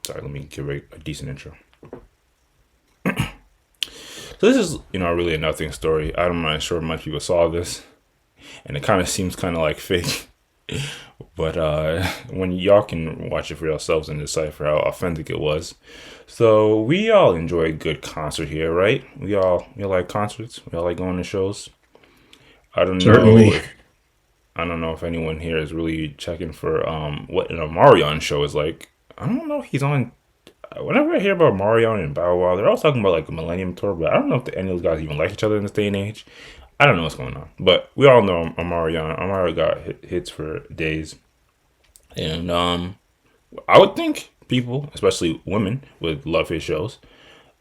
Sorry, let me give a decent intro. So this is, really a nothing story. I'm not sure much people saw this, and it kind of seems kind of like fake. But when y'all can watch it for yourselves and decipher how authentic it was. So we all enjoy a good concert here, right? We all like concerts. We all like going to shows. I don't know Certainly. if I don't know if anyone here is really checking for what an Omarion show is like. I don't know if he's on. Whenever I hear about Mario and Bow Wow, they're all talking about like a Millennium Tour, but I don't know if any of those guys even like each other in this day and age. I don't know what's going on, but we all know Omarion. Omarion got hits for days, and I would think people, especially women, would love his shows.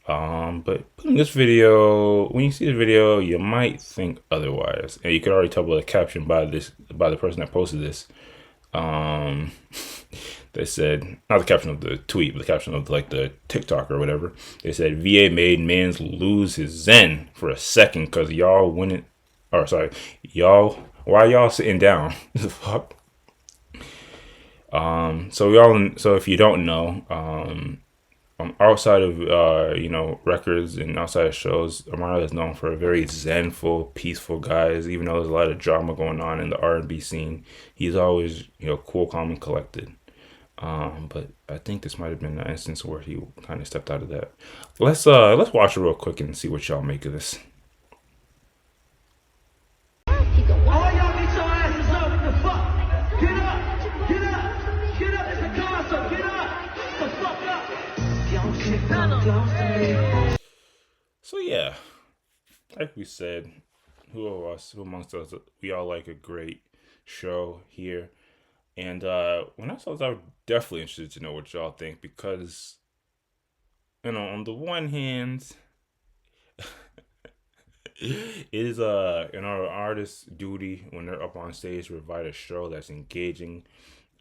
But putting this video, when you see the video, you might think otherwise, and you could already tell by the caption by the person that posted this. Um, they said not the caption of the tweet, but the caption of like the TikTok or whatever. They said VA made man's lose his zen for a second because y'all wouldn't. Or sorry, y'all. Why y'all sitting down? The fuck. So y'all. So if you don't know, outside of records and outside of shows, Amara is known for a very zenful, peaceful guys. Even though there's a lot of drama going on in the R&B scene, he's always cool, calm, and collected. But I think this might have been an instance where he kind of stepped out of that. Let's watch it real quick and see what y'all make of this. All y'all get your asses up. What the fuck? Get up. Get up. Get up. It's a concert. Get up. The fuck up. Don't sit down close to me. So yeah, like we said, who amongst us, we all like a great show here. And when I saw this, I was definitely interested to know what y'all think because, on the one hand, it is our artist's duty when they're up on stage to provide a show that's engaging.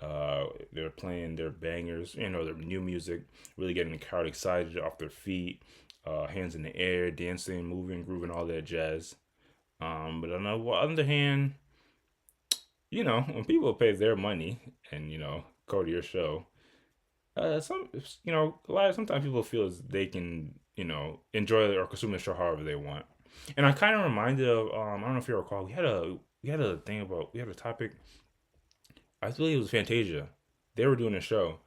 They're playing their bangers, their new music, really getting the crowd excited off their feet, hands in the air, dancing, moving, grooving, all that jazz. But on the other hand, when people pay their money and go to your show, sometimes people feel as they can enjoy or consume the show however they want. And I kind of reminded of I don't know if you recall, we had a topic. I believe it was Fantasia. They were doing a show,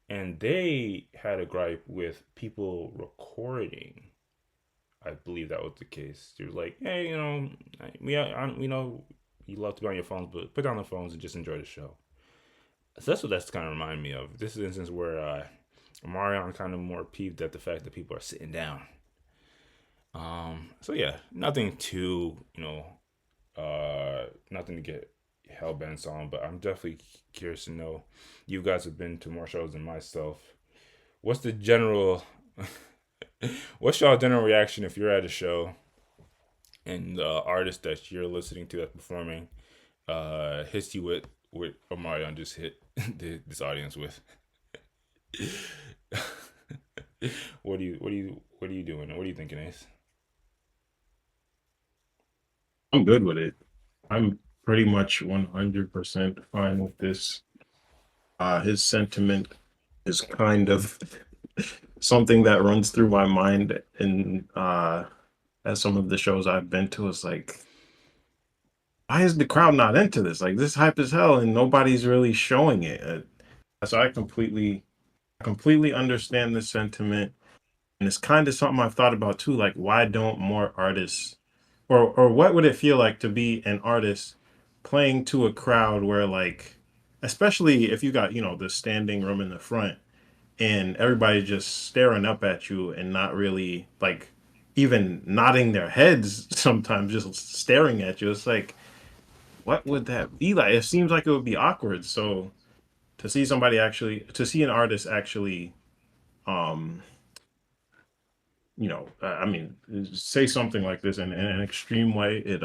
and they had a gripe with people recording. I believe that was the case. They were like, "Hey, we know you love to be on your phones, but put down the phones and just enjoy the show." So that's kind of remind me of. This is an instance where Omarion kind of more peeved at the fact that people are sitting down. So yeah, nothing too, nothing to get hell bent on, but I'm definitely curious to know. You guys have been to more shows than myself. What's the general, what's y'all general reaction if you're at a show and the artist that you're listening to that's performing hits you with Omarion just hit this audience with? What are you doing? What are you thinking, Ace? I'm good with it. I'm pretty much 100% fine with this. His sentiment is kind of something that runs through my mind. And as some of the shows I've been to, it's like, why is the crowd not into this? Like, this hype as hell, and nobody's really showing it. So I completely understand the sentiment. And it's kind of something I've thought about too. Like, why don't more artists, or what would it feel like to be an artist playing to a crowd where, like, especially if you got, the standing room in the front and everybody just staring up at you and not really like even nodding their heads, sometimes just staring at you. It's like, what would that be like? It seems like it would be awkward. So to see an artist actually, um, I mean, say something like this in an extreme way, it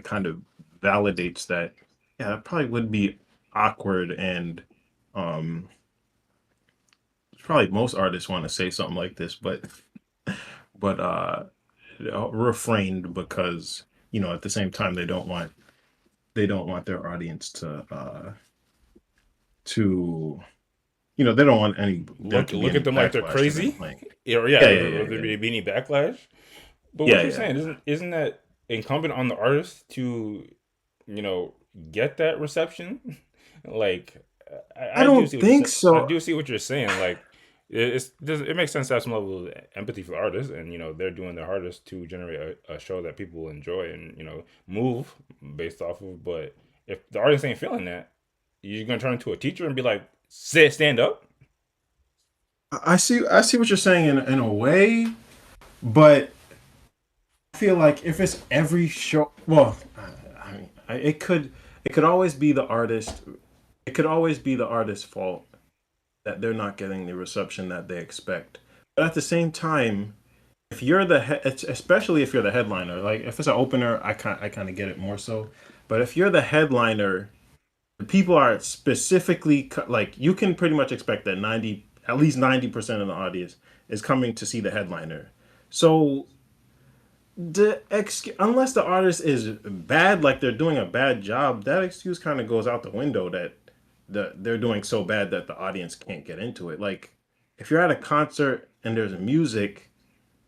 kind of validates that. Yeah, that probably would be awkward, and um, probably most artists want to say something like this, but refrained because at the same time they don't want their audience to they don't want any there to be look any at them like they're backlash to them crazy, playing. or yeah, Yeah, yeah, or yeah, there yeah, be any backlash. But what yeah, you're yeah. saying isn't that incumbent on the artist to get that reception? Like, I I do don't see what you're think saying. I so. do see what you're saying. Like, it makes sense to have some level of empathy for the artist, and they're doing their hardest to generate a show that people will enjoy and move based off of. But if the artist ain't feeling that, you're gonna turn into a teacher and be like, "Sit, stand up." I see what you're saying in a way, but I feel like if it's every show, well, I mean, it could always be the artist. It could always be the artist's fault that they're not getting the reception that they expect. But at the same time, if you're especially if you're the headliner, like if it's an opener, I kind of get it more so. But if you're the headliner, people are specifically like you can pretty much expect that at least 90% of the audience is coming to see the headliner. So unless the artist is bad, like they're doing a bad job, that excuse kind of goes out the window that they're doing so bad that the audience can't get into it. Like if you're at a concert and there's music,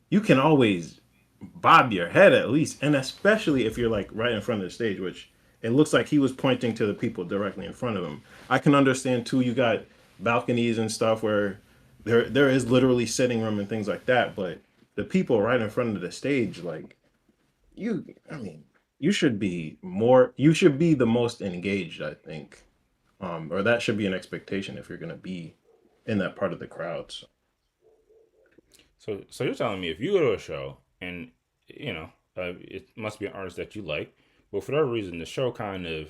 you can always bob your head at least, and especially if you're like right in front of the stage, which it looks like he was pointing to the people directly in front of him. I can understand too. You got balconies and stuff where there is literally sitting room and things like that, but the people right in front of the stage, like I mean, you should be the most engaged, I think, or that should be an expectation if you're gonna be in that part of the crowd. So. So you're telling me if you go to a show and it must be an artist that you like, but for whatever reason the show kind of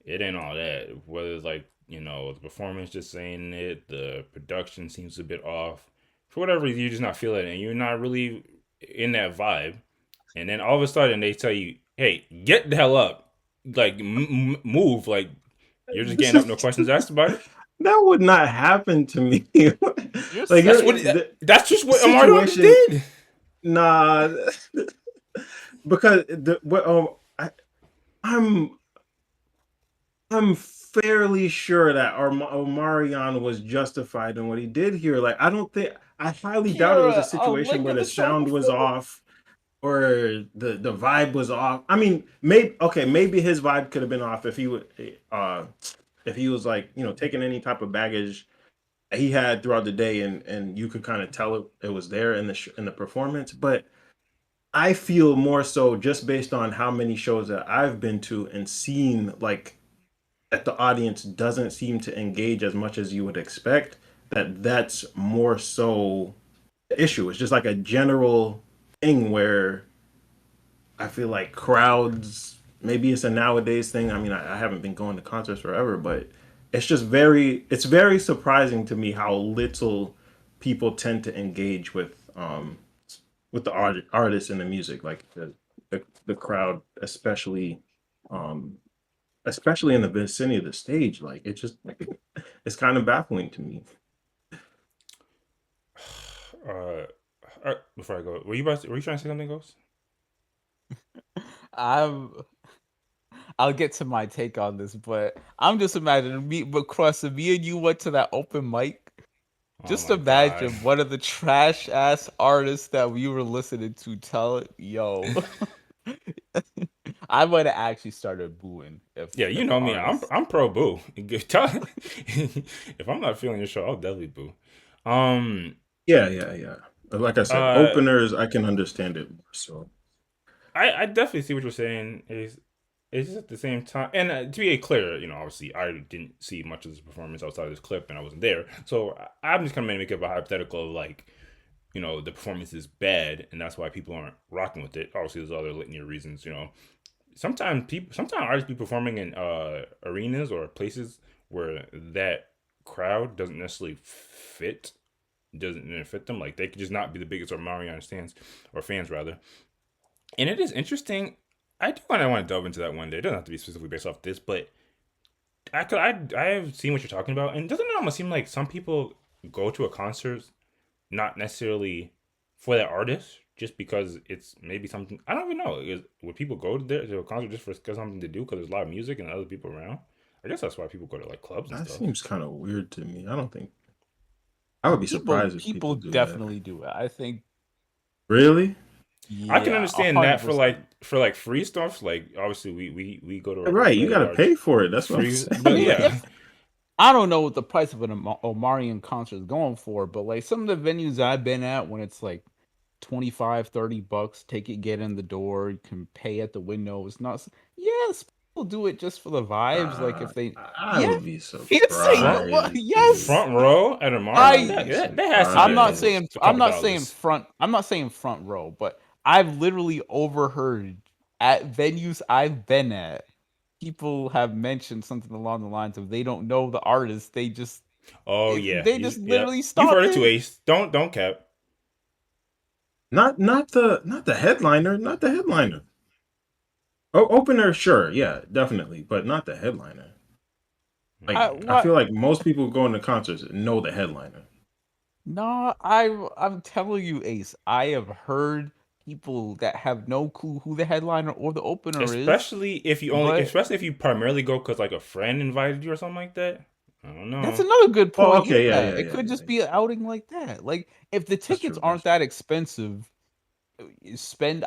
it ain't all that. Whether it's like the performance just saying it, the production seems a bit off. For whatever reason, you're just not feeling it, and you're not really in that vibe. And then all of a sudden they tell you, "Hey, get the hell up! Like move! Like you're just This getting up, is no questions asked about it." that would not happen to me. Like That's you're what. That's just the what Omarion just situation. did. Nah, because I'm I'm fairly sure that Omarion was justified in what he did here. Like I highly doubt it was a Kira, a situation link where in the the show sound was before? off or the vibe was off. I mean, maybe his vibe could have been off uh if he was like taking any type of baggage he had throughout the day, and you could kind of tell it was there in in the performance. But I feel more so just based on how many shows that I've been to and seen, like that the audience doesn't seem to engage as much as you would expect. That's more so the issue. It's just like a general thing where I feel like crowds. Maybe it's a nowadays thing. I mean, I haven't been going to concerts forever, but it's very surprising to me how little people tend to engage with the artists and the music, like the crowd, um especially in the vicinity of the stage. Like it just it's kind of baffling to me. Uh, before I go, were you trying to say something, Ghost? I'm I'll get to my take on this, but I'm just imagining me and you went to that open mic. Oh Just my god. imagine one of the trash ass artists that we were listening to tell it, yo. I might have actually started booing Yeah, you if the know me. artist. I'm pro boo. If I'm not feeling your show, I'll definitely boo. Um. Yeah, yeah, yeah. But like I said, Uh. openers I can understand it more so. I definitely see what you're saying. It's just at the same time, and to be clear, obviously I didn't see much of this performance outside of this clip, and I wasn't there, so I'm just kind of make up a hypothetical of like, the performance is bad, and that's why people aren't rocking with it. Obviously, there's other litany of reasons. Sometimes artists be performing in arenas or places where that crowd doesn't fit them. Like they could just not be the biggest or Mariana stands or fans rather. And it is interesting. I do kind of want to delve into that one day. It doesn't have to be specifically based off this, but I have seen what you're talking about, and doesn't it almost seem like some people go to a concert not necessarily for that artist, just because it's maybe something I don't even know. Would people go to a concert just for something to do because there's a lot of music and other people around? I guess that's why people go to like clubs and That stuff. seems kind of weird to me. I don't think I would be People surprised if people people do that. definitely do it. I think, Really? I can yeah, understand that 100%. for like free stuff. Like obviously we go to a Right, you fairly got to pay large for it. That's what I'm free, I but mean, saying. yeah. if I don't know what the price of an Omarion concert is going for, but like some of the venues I've been at when it's like 25, $30, take it, get in the door, you can pay at the window. It's not, yes, people do it just for the vibes. Like if they, I yeah, would be yes, say no, front surprised, dude. yes. front row at a I Marion, would I be that has to be surprised. a couple dollars. I'm not saying front row, but I've literally overheard at venues I've been at, people have mentioned something along the lines of they don't know the artist, Oh yeah, they just yep. literally You've stop heard it too, in. Ace. Don't cap. Not the headliner, not the headliner. Oh, opener, sure, yeah, definitely, but not the headliner. Like I Mm. I feel what like most people going to concerts know the headliner. No, I'm telling you, Ace, I have heard people that have no clue who the headliner or the opener is, but Especially if you primarily go because like a friend invited you or something like that. I don't that's know. another good Oh, point. okay, yeah, Yeah, yeah, it yeah, could yeah. just be an outing like that. Like if the That's tickets true. That's aren't true. that expensive,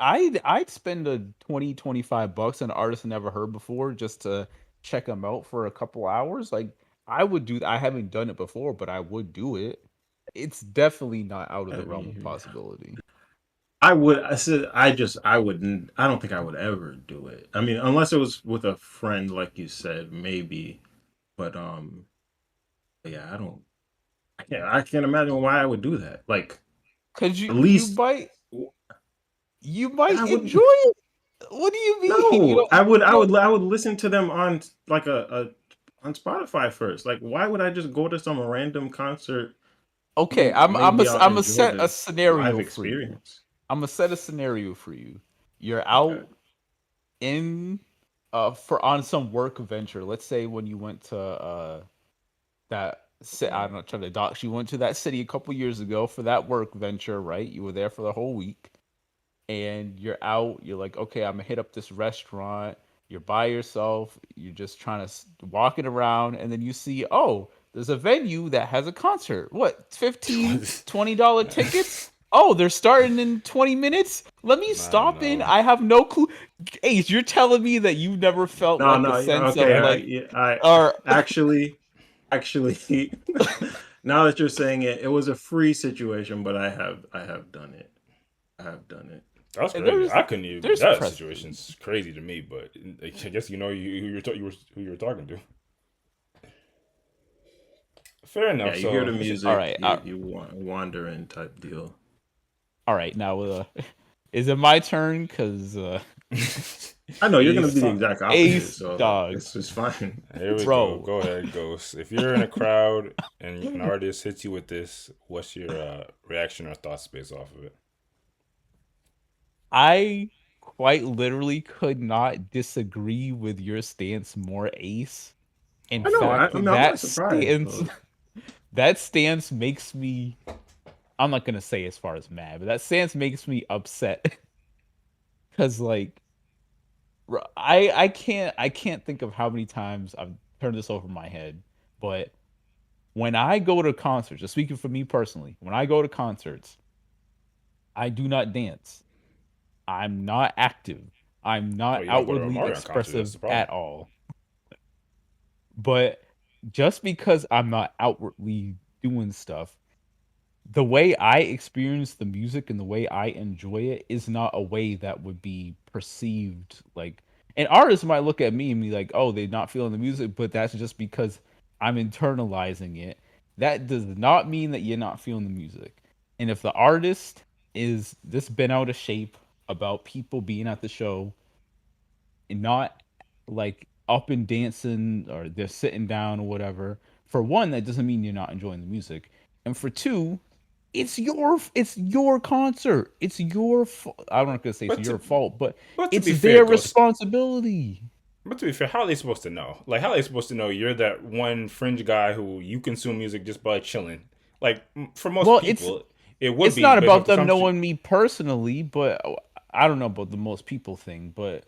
I'd spend a 20, $25 on an artist I never heard before just to check them out for a couple hours. Like I would do. I haven't done it before, but I would do it. It's definitely not out of I the realm of mean, possibility. I would. I said. I wouldn't. I don't think I would ever do it. I mean, unless it was with a friend, like you said, maybe. But yeah, I don't. I can't. I can't imagine why I would do that. Like, Cause at you least might you might I enjoy wouldn't. it. What do you mean? No, I would. You I don't would. I would listen to them on like on Spotify first. Like, why would I just go to some random concert Okay, when maybe I'll I'm a enjoy set a the live scenario for you. experience? I'm gonna set a scenario for you. You're Okay. out in for on some work venture. Let's say when you went to I don't know, trying to dox you went to that city a couple years ago for that work venture, right? You were there for the whole week and you're out, you're like, okay, I'm gonna hit up this restaurant. You're by yourself, you're just trying to walking around, and then you see, oh, there's a venue that has a concert. What, 15, $20 tickets? Oh, they're starting in 20 minutes. Let me Nah, stop in. no. I have no clue. Ace, you're telling me that you've never felt No, like a no, yeah, sense of okay. That like, Yeah, I or actually, actually, now that you're saying it, it was a free situation, but I have done it. I have done it. that's crazy. there's I couldn't even. there's That precedent. situation's crazy to me, but I guess you know who you're talking to. Fair Yeah, enough. you hear So the All music, right, you wander in type deal. all right. Now, is it my turn? Cause I know you're gonna Ace, be the exact opposite, Ace so dog, it's fine. here we go. bro. Go ahead, Ghost. If you're in a crowd and an artist hits you with this, what's your reaction or thoughts based off of it? I quite literally could not disagree with your stance more, Ace. In I know. fact, I mean, I'm not surprised, but that stance makes me. I'm not gonna say as far as mad, but that stance makes me upset because like I can't think of how many times I've turned this over my head, but when I go to concerts, just speaking for me personally, when I go to concerts, I do not dance. I'm not active. I'm Oh, not you don't go to a outwardly Marion concert. That's expressive the problem. at all. But just because I'm not outwardly doing stuff, the way I experience the music and the way I enjoy it is not a way that would be perceived like an artist might look at me and be like, "Oh, they're not feeling the music," but that's just because I'm internalizing it. That does not mean that you're not feeling the music. And if the artist is this bent out of shape about people being at the show and not like up and dancing or they're sitting down or whatever, for one, that doesn't mean you're not enjoying the music. And for two, it's your concert. It's your I'm not gonna say it's But your to fault, but but to it's be fair, their Ghost. responsibility. But to be fair, how are they supposed to know? Like, how are they supposed to know you're that one fringe guy who you consume music just by chilling? Like, for most Well, it's people, it would it's be not based off about the them assumption. knowing me personally, but I don't know about the most people thing, but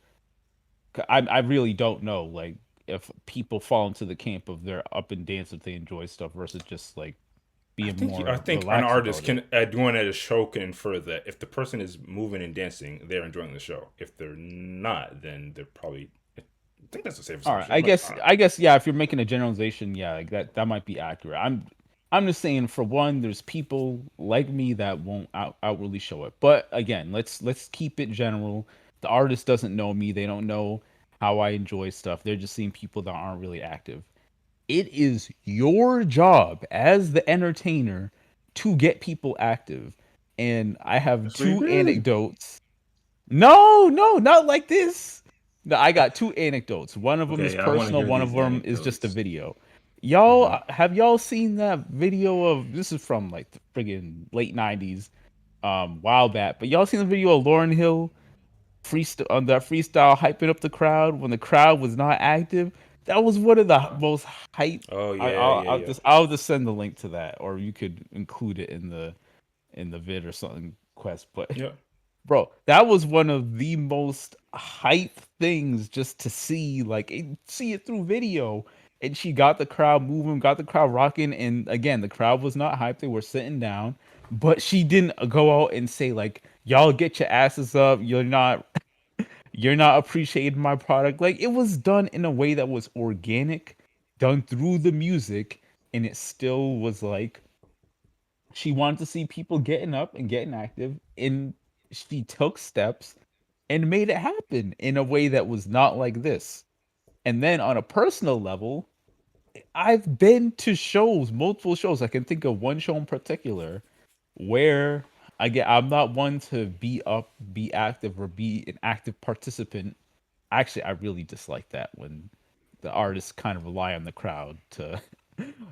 I really don't know like if people fall into the camp of they're up and dance if they enjoy stuff versus just like I being think I more think an relaxed artist about it. can doing at a show can infer that if the person is moving and dancing, they're enjoying the show. If they're not, then they're probably. I think that's a safe All right, assumption, but I guess yeah. If you're making a generalization, yeah, like that might be accurate. I'm just saying, for one, there's people like me that won't outwardly show it. But again, let's keep it general. The artist doesn't know me. They don't know how I enjoy stuff. They're just seeing people that aren't really active. It is your job as the entertainer to get people active. And I have Yes, we two did. anecdotes. No, no, not like this. No, I got two anecdotes. One of them is Okay, I want to personal, hear one of these them is just a anecdotes. video. Y'all, Hmm. have y'all seen that video of, this is from like the friggin' late 90s, while back, but y'all seen the video of Lauren Hill freestyle on that freestyle hyping up the crowd when the crowd was not active? That was one of the most hype. oh yeah, yeah, yeah. I'll just send the link to that, or you could include it in the vid or something, Quest. But Yep. bro, that was one of the most hype things just to see, like see it through video. And she got the crowd moving, got the crowd rocking. And again, the crowd was not hyped; they were sitting down. But she didn't go out and say like, "Y'all get your asses up. You're not appreciating my product." Like, it was done in a way that was organic, done through the music, and it still was like she wanted to see people getting up and getting active, and she took steps and made it happen in a way that was not like this. And then on a personal level, I've been to shows, multiple shows. I can think of one show in particular where I'm not one to be active, or be an active participant. Actually, I really dislike that when the artists kind of rely on the crowd to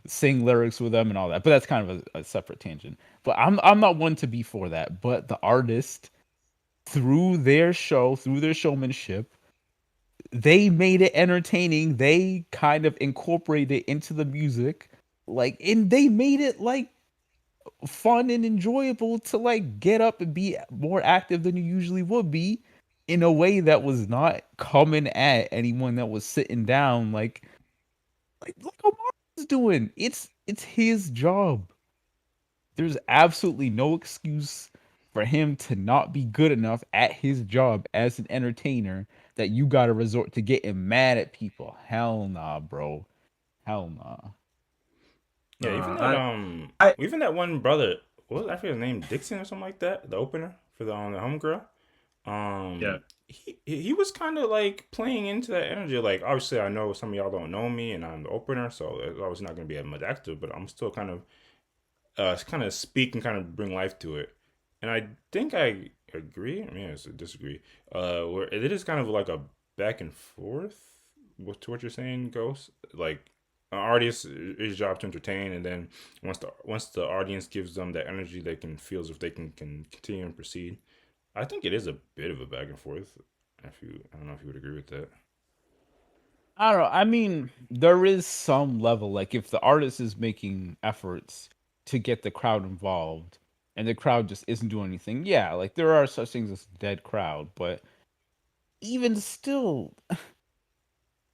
sing lyrics with them and all that. But that's kind of a separate tangent. But I'm not one to be for that. But the artist, through their show, through their showmanship, they made it entertaining. They kind of incorporated it into the music. Like, and they made it like fun and enjoyable to like get up and be more active than you usually would be, in a way that was not coming at anyone that was sitting down, like Omar's doing. It's his job. There's absolutely no excuse for him to not be good enough at his job as an entertainer, that you got to resort to getting mad at people. Hell nah, bro. Hell nah. Yeah, I, I, even that one brother, what was I forget his name, Dixon or something like that, the opener for the homegirl. yeah. He was kind of like playing into that energy. Like, obviously, I know some of y'all don't know me, and I'm the opener, so it's obviously not going to be as much active. But I'm still kind of speak and kind of bring life to it. And I think I agree. I mean, I disagree. Where it is kind of like a back and forth to what you're saying, Ghost. Like, an artist, his job to entertain, and then once the audience gives them that energy, they can feel as if they can continue and proceed. I think it is a bit of a back and forth. I don't know if you would agree with that. I don't know. I mean, there is some level. Like, if the artist is making efforts to get the crowd involved and the crowd just isn't doing anything, yeah, like there are such things as dead crowd. But even still,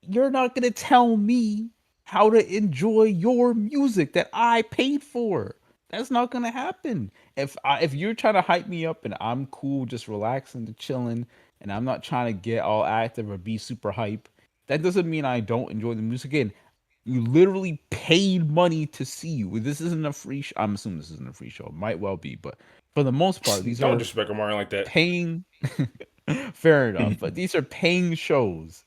you're not gonna tell me how to enjoy your music that I paid for. That's not gonna happen. If you're trying to hype me up and I'm cool, just relaxing and chilling, and I'm not trying to get all active or be super hype, that doesn't mean I don't enjoy the music. Again, you literally paid money to see you. This isn't a free show. I'm assuming this isn't a free show. It might well be, but for the most part, these Don't are disrespect Omarion like that. paying. Fair enough, but these are paying shows.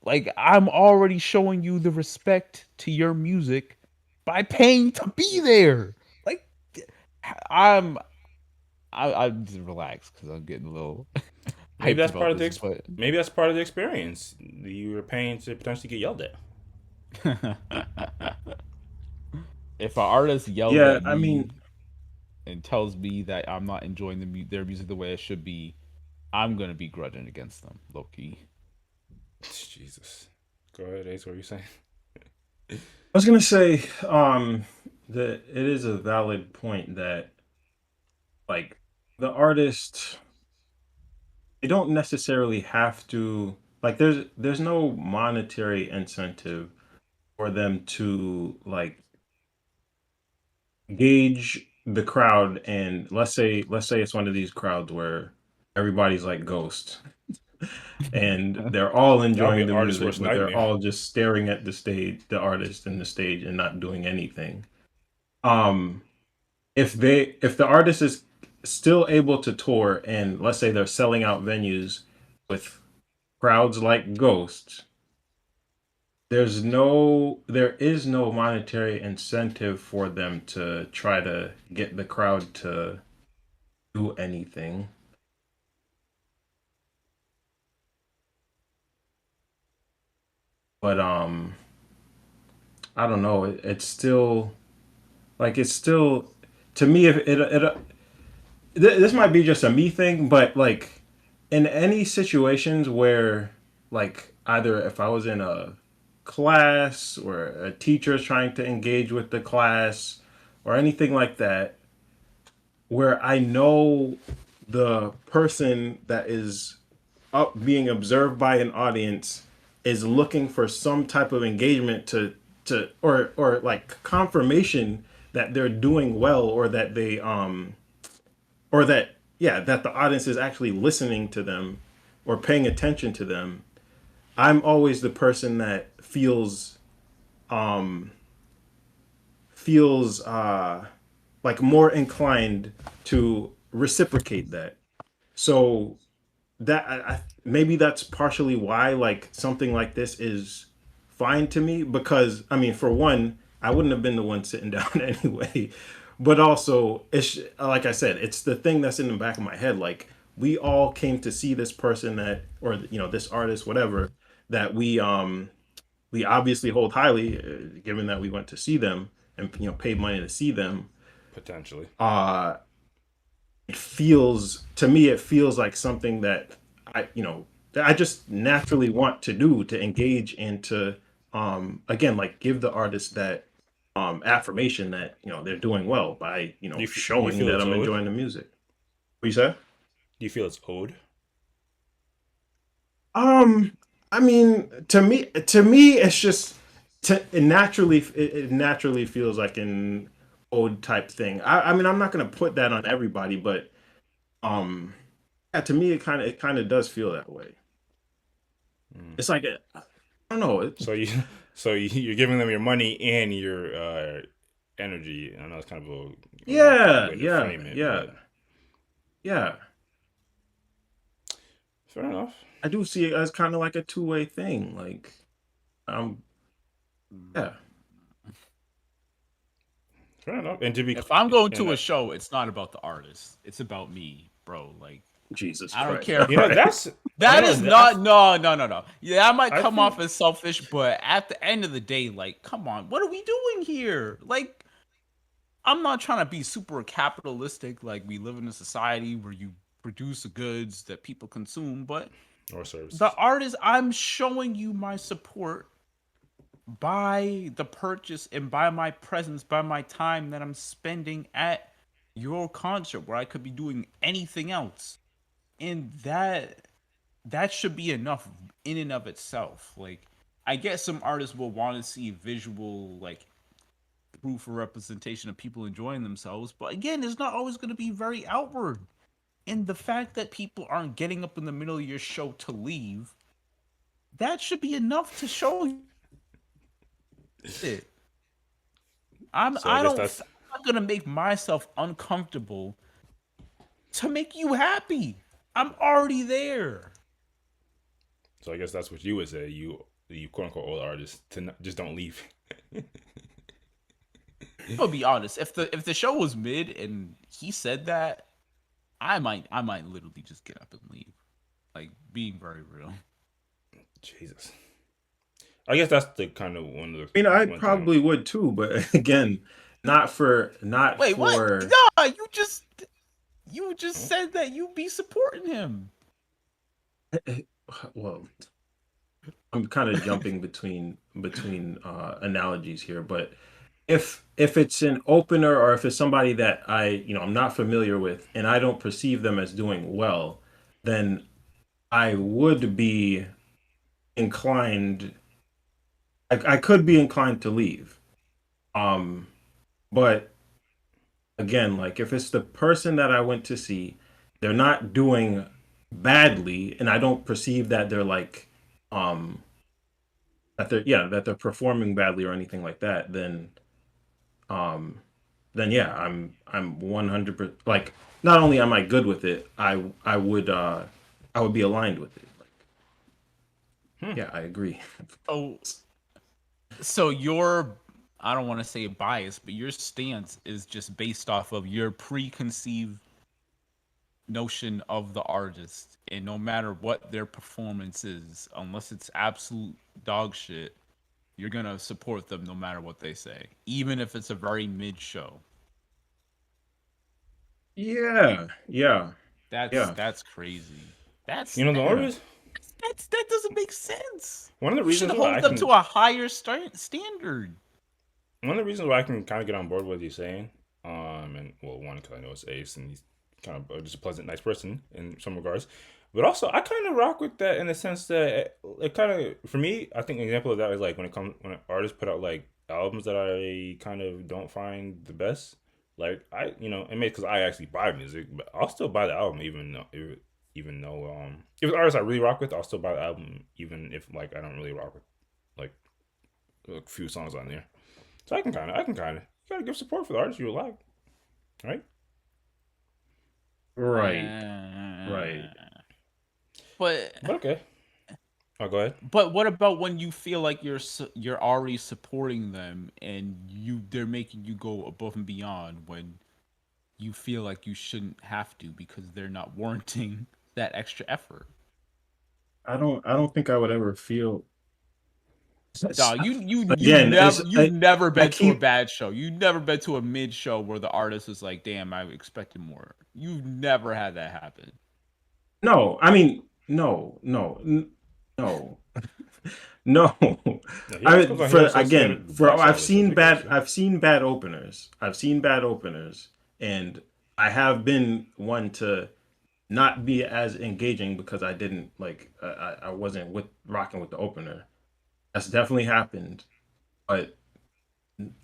Like, I'm already showing you the respect to your music by paying to be there. Like, I'm I just relax because I'm getting a little Maybe hyped that's about part of this. But maybe that's part of the experience. You were paying to potentially get yelled at. if an artist yells Yeah, at I mean, me and tells me that I'm not enjoying their music the way it should be, I'm gonna be grudging against them, low key. Jesus. Go ahead, Ace. What were you saying? I was gonna say, that it is a valid point that, like, the artist, they don't necessarily have to, like, there's no monetary incentive for them to, like, gauge the crowd, and let's say it's one of these crowds where everybody's like Ghost, and they're all That would be enjoying an the artist's music, worst but they're nightmare. all just staring at the stage, the artist and the stage, and not doing anything. Um, if the artist is still able to tour, and let's say they're selling out venues with crowds like Ghost, there is no monetary incentive for them to try to get the crowd to do anything. But I don't know. It's still like it's still to me. If this might be just a me thing, but like in any situations where like either if I was in a class or a teacher is trying to engage with the class or anything like that, where I know the person that is up being observed by an audience is looking for some type of engagement to or like confirmation that they're doing well, or that they or that yeah, that the audience is actually listening to them or paying attention to them. I'm always the person that feels like more inclined to reciprocate that. So that maybe that's partially why like something like this is fine to me, because I mean, for one, I wouldn't have been the one sitting down anyway, but also it's like I said, it's the thing that's in the back of my head. Like we all came to see this person that, or this artist, whatever, that we obviously hold highly, given that we went to see them and paid money to see them. Potentially. uh it feels to me, it feels like something that that I just naturally want to do, to engage and to again, like, give the artist that affirmation that they're doing well by Do you showing feel that it's I'm owed? enjoying the music. What you say? Do you feel it's owed? um I mean, to me it's just it naturally feels like an old type thing. I mean, I'm not gonna put that on everybody, but um yeah, to me it kind of does feel that way. Mm. It's like I don't know. So you, you're giving them your money and your energy. I know it's kind of a wonky Yeah, way to yeah, frame it, yeah, but yeah. fair enough. I do see it as kind of like a two-way thing. Like, um, yeah, Fair enough. And to be, If I'm going and to a show, it's not about the artist. It's about me, bro. Like Jesus I don't Christ. care. All right. that's That no, is that, not no. Yeah, I might I come off think as selfish, but at the end of the day, like, come on, what are we doing here? Like, I'm not trying to be super capitalistic. Like, we live in a society where you produce goods that people consume, but or the services. artist, I'm showing you my support by the purchase and by my presence, by my time that I'm spending at your concert where I could be doing anything else. And that should be enough in and of itself. Like I guess some artists will want to see visual like proof or representation of people enjoying themselves, but again, it's not always going to be very outward. And the fact that people aren't getting up in the middle of your show to leave, that should be enough to show you it. I'm So I I guess don't that's I'm not gonna make myself uncomfortable to make you happy. I'm already there. so I guess that's what you would say. You quote unquote old artists to not, just don't leave. I'm gonna be honest. If the show was mid and he said that, I might literally just get up and leave. Like being very real. Jesus. I guess that's the kind of one of the I mean, I one thing. probably would too, but again, not Wait, what? for. Nah, you just said that you be supporting him. Well, I'm kind of jumping between analogies here, but if it's an opener, or if it's somebody that I'm not familiar with and I don't perceive them as doing well, then I would be inclined. I could be inclined to leave. Um, but again, like if it's the person that I went to see, they're not doing badly, and I don't perceive that they're like um that they're yeah that they're performing badly or anything like that, um then yeah, I'm 100% like not only am I good with it, I would be aligned with it. Like, Hmm. yeah, I agree. Oh, so your, I don't want to say bias, but your stance is just based off of your preconceived notion of the artist, and no matter what their performance is, unless it's absolute dog shit, you're gonna support them no matter what they say, even if it's a very mid show. Yeah, yeah, yeah, That's crazy. You know, the only yeah. reason, That doesn't make sense. one of the You should reasons why I hold them to can, a higher standard. one of the reasons why I can kind of get on board with what he's saying, and well, one because I know it's Ace and he's kind of just a pleasant, nice person in some regards, but also I kind of rock with that in the sense that it kind of, for me, I think an example of that is like when an artist put out like albums that I kind of don't find the best. Like I, it may because I actually buy music, but I'll still buy the album even though if it's artists I really rock with, I'll still buy the album even if like I don't really rock with like a few songs on there. So I can kind of, you gotta give support for the artists you like, right? Right, right. Uh, but But okay. Oh, go ahead. but what about when you feel like you're already supporting them and they're making you go above and beyond when you feel like you shouldn't have to because they're not warranting that extra effort. I don't think I would ever feel Dog, again, it's you've never I been to a keep bad show. You've never been to a mid show where the artist is like, "Damn, I expected more." You've never had that happen. no, I mean, no. No. Yeah, he I always mean, comes on here for and says he had a again, for box office. That's what he goes to. I've seen bad openers, and I have been one to not be as engaging because I didn't like I wasn't with rocking with the opener. That's definitely happened, but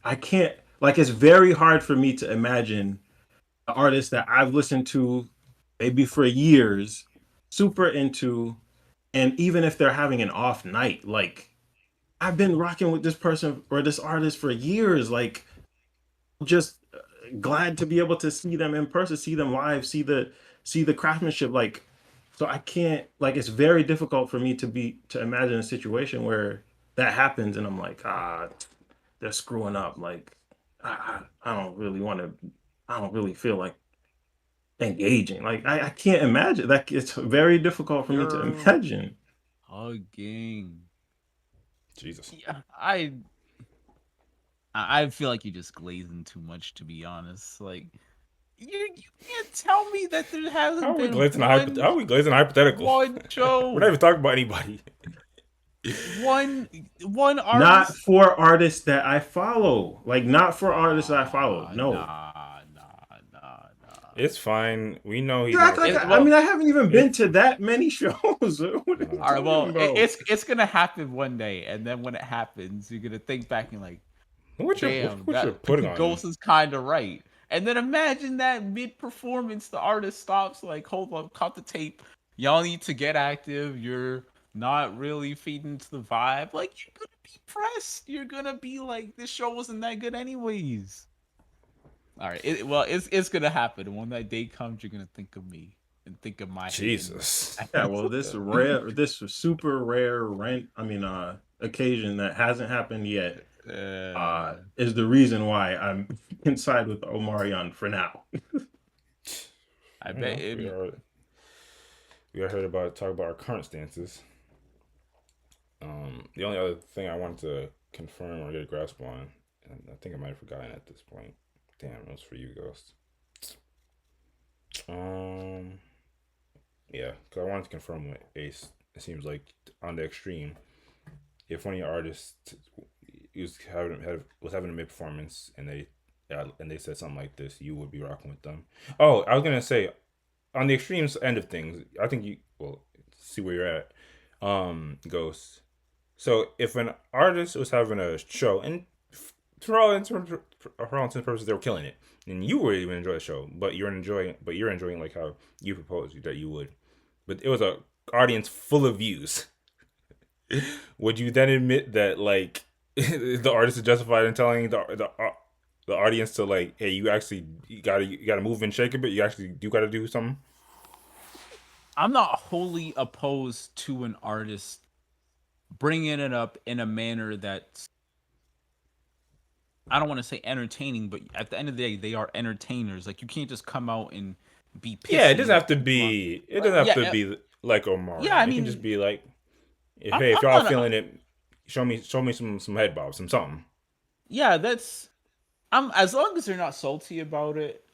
I can't like it's very hard for me to imagine an artist that I've listened to maybe for years, super into, and even if they're having an off night, like I've been rocking with this person or this artist for years, like just glad to be able to see them in person, see them live, see the craftsmanship like so I can't like it's very difficult for me to imagine a situation where that happens and I'm like, ah, they're screwing up. Like I don't really want to I don't really feel like engaging. Like I can't imagine. Like it's very difficult for me to You're imagine. hugging. Jesus. Yeah, I feel like you're just glazing too much, to be honest. Like you can't tell me that there How hasn't are we been glazing a how are we glazing a hypothetical? one We're not show, even talking about anybody. one one Not artist. for artists that I follow. Like not for artists that I follow. Nah, No. nah. It's fine. We know You he's act not. like It, I well, mean I haven't even It, been to that many shows. What are you all right. talking Well, about? it's gonna happen one day, and then when it happens, you're gonna think back and like, look damn, what you're that putting on him. Ghost is kind of right. And then imagine that mid performance, the artist stops, like, hold up, cut the tape. Y'all need to get active. You're not really feeding to the vibe. Like, you're gonna be pressed. You're gonna be like, this show wasn't that good, anyways. All right. Well, it's gonna happen. When that day comes, you're gonna think of me and think of my hating. Jesus. Yeah, well this super rare rent I mean occasion that hasn't happened yet uh, is the reason why I'm inside with Omarion for now. I You bet know, it. we are heard about talk about our current stances. The only other thing I wanted to confirm or get a grasp on, and I think I might have forgotten at this point. Damn, it was for you, Ghost. Um, yeah, because I wanted to confirm with Ace. It seems like on the extreme, if one of your artists was having a mid performance and they said something like this, you would be rocking with them. Oh, I was gonna say on the extreme end of things, I think you well see where you're at. Ghost. So if an artist was having a show, and for all for all intents and purposes, they were killing it, and you were even enjoy the show, but you're enjoying like how you proposed that you would, but it was a audience full of views. Would you then admit that like the artist is justified in telling the audience to like, hey, you gotta move and shake a bit. You actually do gotta do something. I'm not wholly opposed to an artist bringing it up in a manner that's, I don't want to say entertaining, but at the end of the day, they are entertainers. Like you can't just come out and be Yeah, it pissy doesn't and have to people on. be. It doesn't have Yeah, to be like yeah. I Omarion. It can just mean, be like, if I'm hey, if I'm y'all not. feeling it, show me some head bobs, some something. Yeah, that's. I'm as long as they're not salty about it.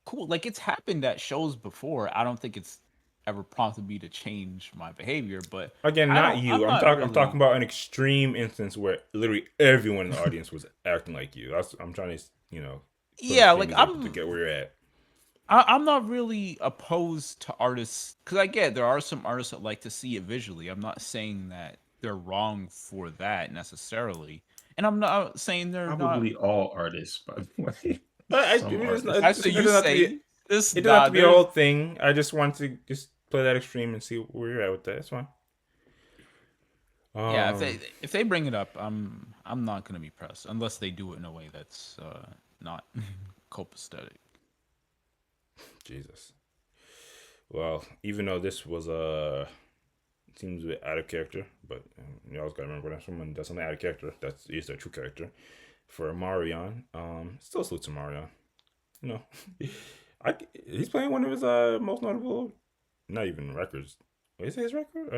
Cool. Like it's happened at shows before. I don't think it's ever prompted me to change my behavior, but Again, I not don't. I'm you. not I'm talking really. about an extreme instance where literally everyone in the audience was acting like you. I'm trying to put an Yeah, extreme like example to get where you're at. I'm not really opposed to artists because I get there are some artists that like to see it visually. I'm not saying that they're wrong for that necessarily, and I'm not saying they're not. Probably all artists, by the way. It Some doesn't, artists. it That's what you doesn't have to be. say. This It doesn't have nah. to be a There's whole thing. I just want to just play that extreme and see where you're at with that. That's fine. yeah. Um, If they bring it up, I'm not gonna be pressed unless they do it in a way that's not copacetic. Jesus. Well, even though this was seems a bit out of character, but you always gotta remember when someone does something out of character, that's is their true character. For Marion, still salute to Marion. You know, he's playing one of his most notable, not even records. Is it his record?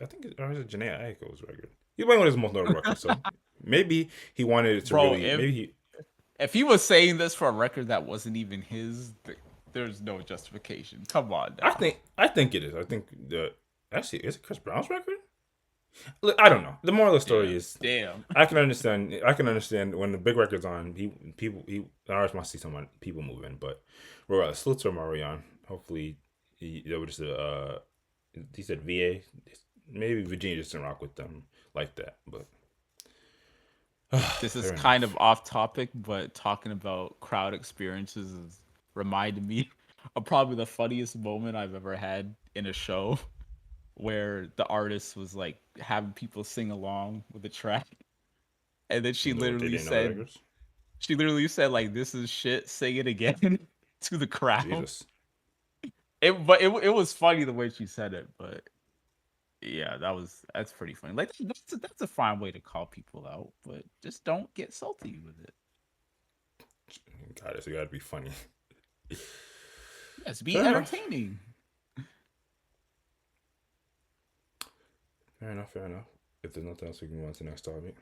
I think or is it Janae Aiko's record? He's playing one of his most notable records, so maybe he wanted it to Bro, really. Maybe he. if he was saying this for a record that wasn't even his, there's no justification. Come on now. I think it is. I think the actually is it Chris Brown's record? Look, I don't know. The moral of the story Damn. is Damn. I can understand. I can understand when the big record's on. The artist wants to see someone people moving. But regardless, salute to Omarion. Hopefully, they were just he said VA. Maybe Virginia just didn't rock with them like that. But This is fair kind enough. of off topic, but talking about crowd experiences is reminded me of probably the funniest moment I've ever had in a show where the artist was like having people sing along with the track. And then What they didn't know the records. she literally said like, "This is shit, sing it again" to the crowd. Jesus. It was funny the way she said it, but yeah, that's pretty funny. Like that's a fine way to call people out, but just don't get salty with it. God, it's got to be funny. Yes, be Fair enough. entertaining. Fair enough. Fair enough. If there's nothing else, we can move on to the next topic.